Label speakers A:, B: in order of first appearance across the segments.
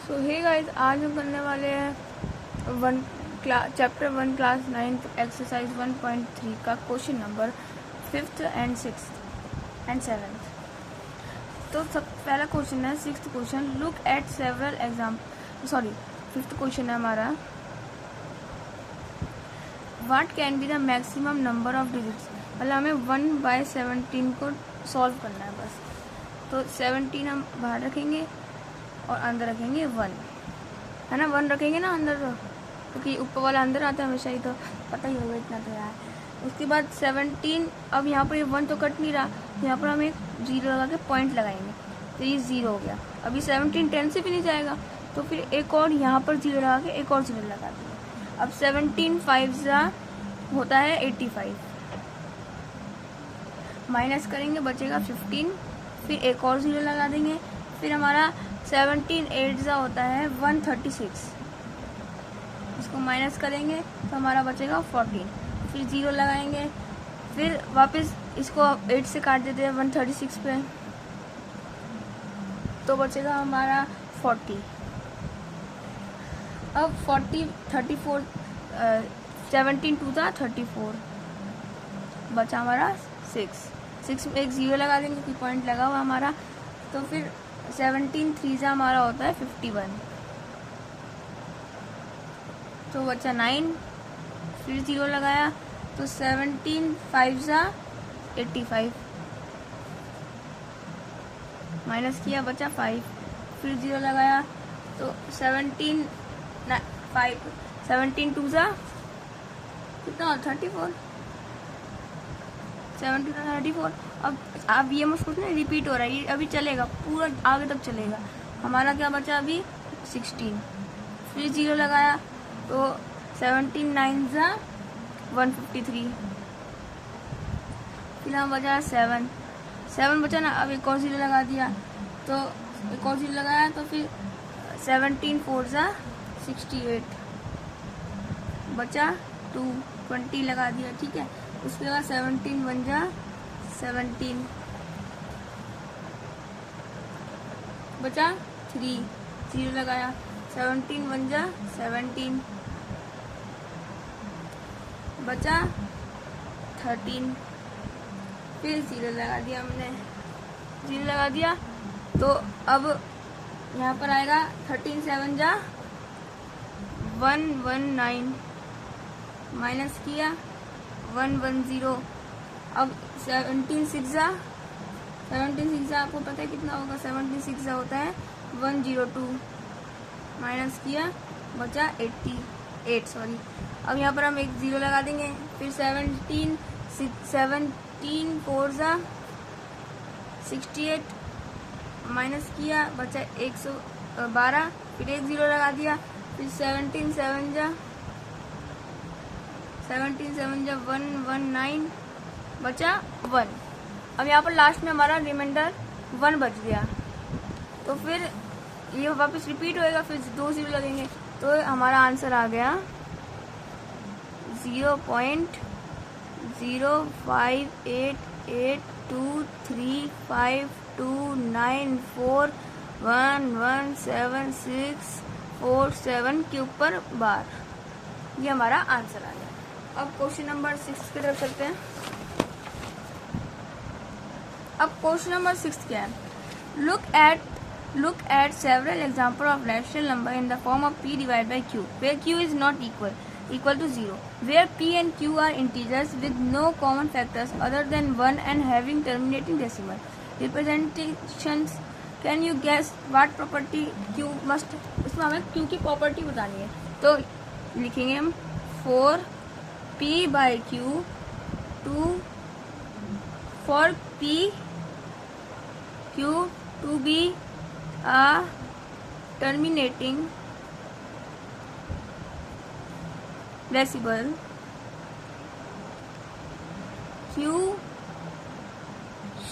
A: सो hey guys, आज हम करने वाले हैं चैप्टर 1 क्लास 9 एक्सरसाइज 1.3 का question number 5th and 6th and 7th। तो सब पहला क्वेश्चन है 6th question. Look at several example 5th question है हमारा। What can be the maximum number of digits. मतलब हमें 1/17 को सॉल्व करना है बस। तो 17 हम बाहर रखेंगे और अंदर रखेंगे 1, है ना। 1 रखेंगे ना अंदर, क्योंकि ऊपर वाला अंदर आता है हमेशा ही, तो पता ही होगा इतना तो यार। उसके बाद 17, अब यहाँ पर ये 1 तो कट नहीं रहा, तो यहाँ पर हम एक 0 लगा के पॉइंट लगाएंगे, तो ये 0 हो गया। अभी 17 10 से भी नहीं जाएगा, तो फिर एक और यहाँ पर 0 लगा के एक और 0 लगा देंगे। अब 17 5 होता है 85, माइनस करेंगे बचेगा 15, फिर एक और 0 लगा देंगे। फिर हमारा 17 8 होता है 136, इसको माइनस करेंगे तो हमारा बचेगा 14, फिर 0 लगाएंगे, फिर वापस इसको 8 से काट देते हैं 136 पे, तो बचेगा हमारा 40। अब 40 34 17 2 था 34, बचा हमारा 6 में एक 0 लगा देंगे क्योंकि पॉइंट लगा हुआ हमारा। तो फिर 17 3 हमारा होता है 51, तो बचा 9, फिर 0 लगाया तो 17 5 85, माइनस किया बचा 5, फिर 0 लगाया तो 17 2 कितना 34, 17 34। अब ये मुझको ना रिपीट हो रहा है, ये अभी चलेगा पूरा आगे तक चलेगा। हमारा क्या बचा अभी 16, फिर 0 लगाया तो 17 9 153, फिर हम बचा 7 बचा ना। अब एक और 0 लगा दिया, तो एक और 0 लगाया तो फिर 17 4 68, बचा 2 20 लगा दिया, ठीक है। उसके बाद 17 1 17, बचा 3, 0 लगाया 17 1 17, बचा 13, फिर 0 लगा दिया हमने, 0 लगा दिया तो अब यहाँ पर आएगा 13 7 119, माइनस किया 110। अब 17 6 आपको पता है कितना होगा, 17 6 होता है 102, माइनस किया बचा 88। अब यहाँ पर हम एक 0 लगा देंगे, फिर 17 4 68, माइनस किया बचा 112, फिर एक 0 लगा दिया, फिर 17 7 119, बचा 1। अब यहाँ पर लास्ट में हमारा रिमाइंडर 1 बच गया, तो फिर ये वापस रिपीट होएगा, फिर 2 0 लगेंगे, तो हमारा आंसर आ गया 0.058823529411764 के ऊपर बार। ये हमारा आंसर आ गया। अब क्वेश्चन नंबर 6 की तरफ चलते हैं। अब क्वेश्चन नंबर 6 क्या है। Look at several examples of rational number in the form of p divided by q, where q is not equal to 0, where p and q are integers with no common factors other than 1 and having terminating decimal representations. Can you guess what property q must। इसमें हमें q की property बतानी है, तो लिखेंगे हम 4p by q for p q to be a terminating decimal, q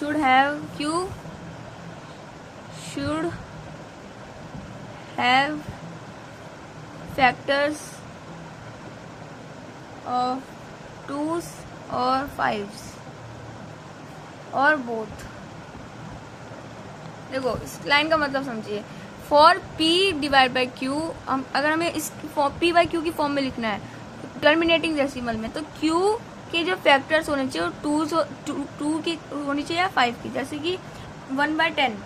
A: should have factors of 2s or 5s or both। देखो इस लाइन का मतलब समझिए, for P divide by Q, अगर हमें इस पी बाई क्यू की फॉर्म में लिखना है टर्मिनेटिंग डेसिमल में, तो क्यू के जो फैक्टर्स होने चाहिए वो टू की होनी चाहिए या 5 की। जैसे कि 1/10,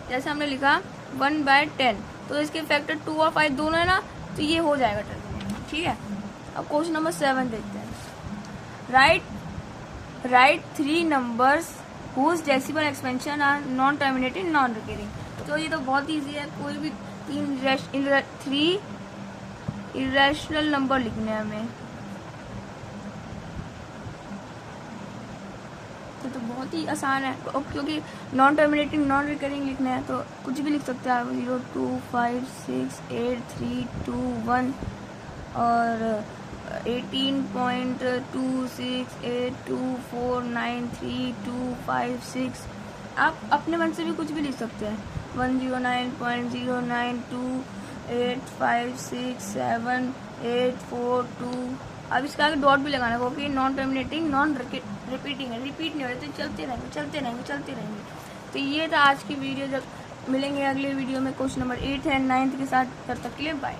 A: जैसे हमने लिखा 1/10, तो इसके फैक्टर 2 और 5 दोनों है ना, तो ये हो जाएगा टर्मिनेटिंग। ठीक है, अब क्वेश्चन नंबर 7 देखते हैं। Write 3 numbers whose decimal expansion are non terminating non recurring. तो ये तो बहुत ईजी है, कोई भी 3 इरेशनल नंबर लिखने हैं हमें, तो बहुत ही आसान है, क्योंकि नॉन टर्मिनेटिंग नॉन रिकरिंग लिखना है तो कुछ भी लिख सकते हैं आप, 0, 2, 5, 6, 8, 3, 2, 1 और 18.2682493256। आप अपने मन से भी कुछ भी लिख सकते हैं, 109.092856784 अब इसका आगे डॉट भी लगाना है, क्योंकि नॉन टर्मिनेटिंग नॉन रिपीटिंग है, रिपीट नहीं हो रहे, तो चलते रहेंगे। तो ये था आज की वीडियो। जब मिलेंगे अगले वीडियो में क्वेश्चन नंबर 8 है 9 के साथ, तब तक के लिए बाय।